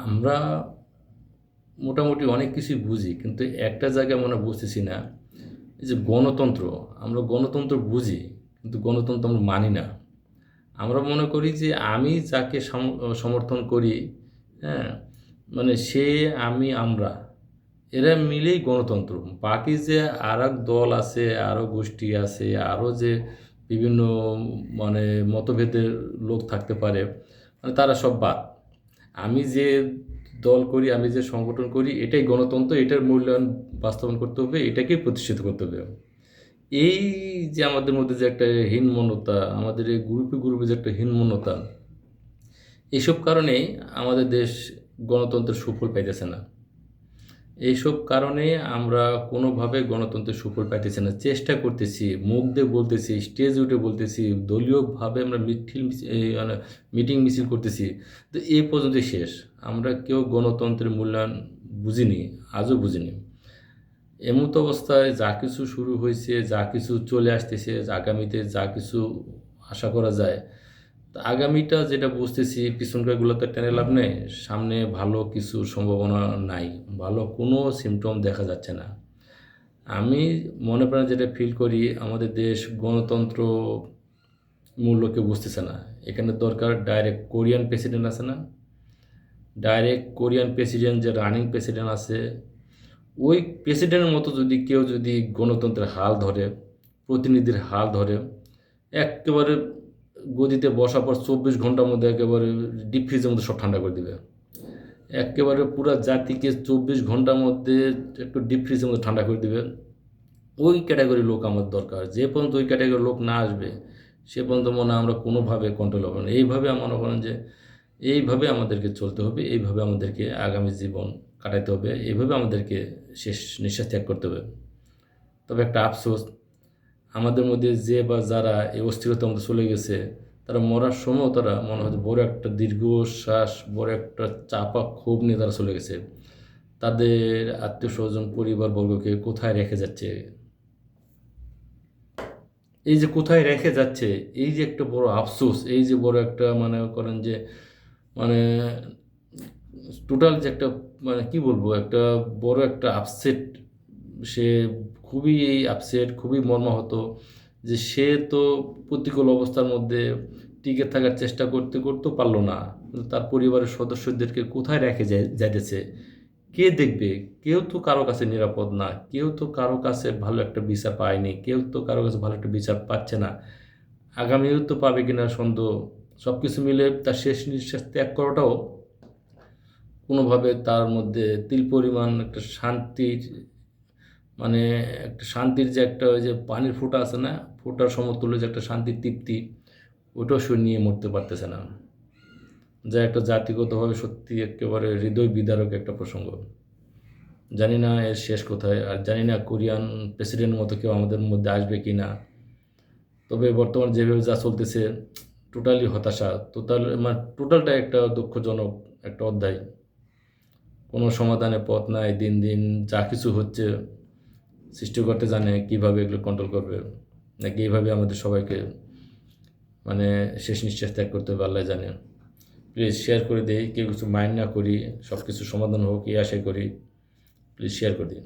আমরা মোটামুটি অনেক কিছুই বুঝি, কিন্তু একটা জায়গায় মনে হয় বুঝতেছি না। এই যে গণতন্ত্র, আমরা গণতন্ত্র বুঝি, কিন্তু গণতন্ত্র আমরা মানি না। আমরা মনে করি যে আমি যাকে সমর্থন করি, হ্যাঁ? মানে সে, আমি, আমরা, এরা মিলেই গণতন্ত্র। বাকি যে আরেক দল আছে, আরও গোষ্ঠী আছে, আরও যে বিভিন্ন মানে মতভেদের লোক থাকতে পারে, মানে তারা সব বাদ। আমি যে দল করি, আমি যে সংগঠন করি, এটাই গণতন্ত্র, এটার মূল্যায়ন বাস্তবায়ন করতে হবে, এটাকেই প্রতিষ্ঠিত করতে হবে। এই যে আমাদের মধ্যে যে একটা হীনমন্যতা, আমাদের এই গ্রুপে গ্রুপে যে একটা হীনমন্যতা, এইসব কারণেই আমাদের দেশ গণতন্ত্রের সুফল পাইতেছে না। এইসব কারণে আমরা কোনোভাবে গণতন্ত্রের সুফল পাইতেছি না। চেষ্টা করতেছি, মুখ দিয়ে বলতেছি, স্টেজ উঠে বলতেছি, দলীয়ভাবে আমরা মানে মিটিং মিছিল করতেছি, তো এই পর্যন্তই শেষ। আমরা কেউ গণতন্ত্রের মূল্যায়ন বুঝিনি, আজও বুঝিনি। এমতো অবস্থায় যা কিছু শুরু হয়েছে, যা কিছু চলে আসতেছে, আগামীতে যা কিছু আশা করা যায়, তো আগামীটা যেটা বুঝতেছি, পিছনকারগুলোতে টেনে লাভ নেই। সামনে ভালো কিছু সম্ভাবনা নাই, ভালো কোনো সিমটম দেখা যাচ্ছে না। আমি মনে প্রাণে যেটা ফিল করি, আমাদের দেশ গণতন্ত্র মূল্য কেউ বুঝতেছে না। এখানে দরকার ডাইরেক্ট কোরিয়ান প্রেসিডেন্ট আছে না, ডাইরেক্ট কোরিয়ান প্রেসিডেন্ট, যে রানিং প্রেসিডেন্ট আছে, ওই প্রেসিডেন্টের মতো যদি কেউ যদি গণতন্ত্রের হাল ধরে, প্রতিনিধির হাল ধরে, একেবারে গদিতে বসার পর 24 ঘন্টার মধ্যে একেবারে ডিপ ফ্রিজের মধ্যে সব ঠান্ডা করে দিবে। একেবারে পুরা জাতিকে 24 ঘন্টার মধ্যে একটু ডিপ ফ্রিজের মধ্যে ঠান্ডা করে দিবে। ওই ক্যাটাগরির লোক আমার দরকার। যে পর্যন্ত ওই ক্যাটাগরির লোক না আসবে, সে পর্যন্ত মনে হয় আমরা কোনোভাবে কন্ট্রোল হবে না। এইভাবে মনে করেন যে এইভাবে আমাদেরকে চলতে হবে, এইভাবে আমাদেরকে আগামী জীবন কাটাইতে হবে, এইভাবে আমাদেরকে শেষ নিঃশ্বাস ত্যাগ করতে হবে। তবে একটা আফসোস, আমাদের মধ্যে যে বা যারা এই অস্থিরতার মধ্যে চলে গেছে, তারা মরার সময়ও তারা মনে হয় বড় একটা দীর্ঘশ্বাস, বড় একটা চাপা ক্ষোভ নিয়ে তারা চলে গেছে। তাদের আত্মীয় স্বজন, পরিবারবর্গকে কোথায় রেখে যাচ্ছে, এই যে কোথায় রেখে যাচ্ছে, এই যে একটা বড় আফসোস, এই যে বড় একটা মনে করেন যে মানে টোটাল যে একটা মানে কি বলবো, একটা বড় একটা আপসেট। সে খুবই আপসেট, খুবই মর্মাহত যে সে তো প্রতিকূল অবস্থার মধ্যে টিকে থাকার চেষ্টা করতে করতেও পারলো না, কিন্তু তার পরিবারের সদস্যদেরকে কোথায় রেখে যাইতেছে, কে দেখবে? কেউ তো কারো কাছে নিরাপদ না, কেউ তো কারো কাছে ভালো একটা বিচার পায়নি, কেউ তো কারো কাছে ভালো একটা বিচার পাচ্ছে না। আগামীও তো পাবে কিনা সন্দেহ। সব কিছু মিলে তার শেষ নিঃশ্বাস ত্যাগ করাটাও কোনোভাবে তার মধ্যে তিল পরিমাণ একটা শান্তির, মানে একটা শান্তির যে একটা ওই যে পানির ফোঁটা আছে না, ফোঁটার সমতুল্য যে একটা শান্তির তৃপ্তি, ওটাও সে নিয়ে মরতে পারতেছে না। যা একটা জাতিগতভাবে সত্যি একেবারে হৃদয় বিদারক একটা প্রসঙ্গ। জানি না এর শেষ কোথায়, আর জানি না কোরিয়ান প্রেসিডেন্টের মতো কেউ আমাদের মধ্যে আসবে কি না। তবে বর্তমান যেভাবে যা চলতেছে, টোটালি হতাশা, মানে টোটালটা একটা দুঃখজনক একটা অধ্যায়। কোনো সমাধানের পথ নাই। দিন দিন যা কিছু হচ্ছে, সৃষ্টিকর্তা জানে কীভাবে এগুলো কন্ট্রোল করবে, নাকি এইভাবে আমাদের সবাইকে মানে শেষ নিঃশ্বাস ত্যাগ করতে হবে, আল্লাহ জানে। প্লিজ শেয়ার করে দিই, কেউ কিছু মাইন্ড না করি, সব কিছু সমাধান হোক এই আশাই করি। প্লিজ শেয়ার করে দিন।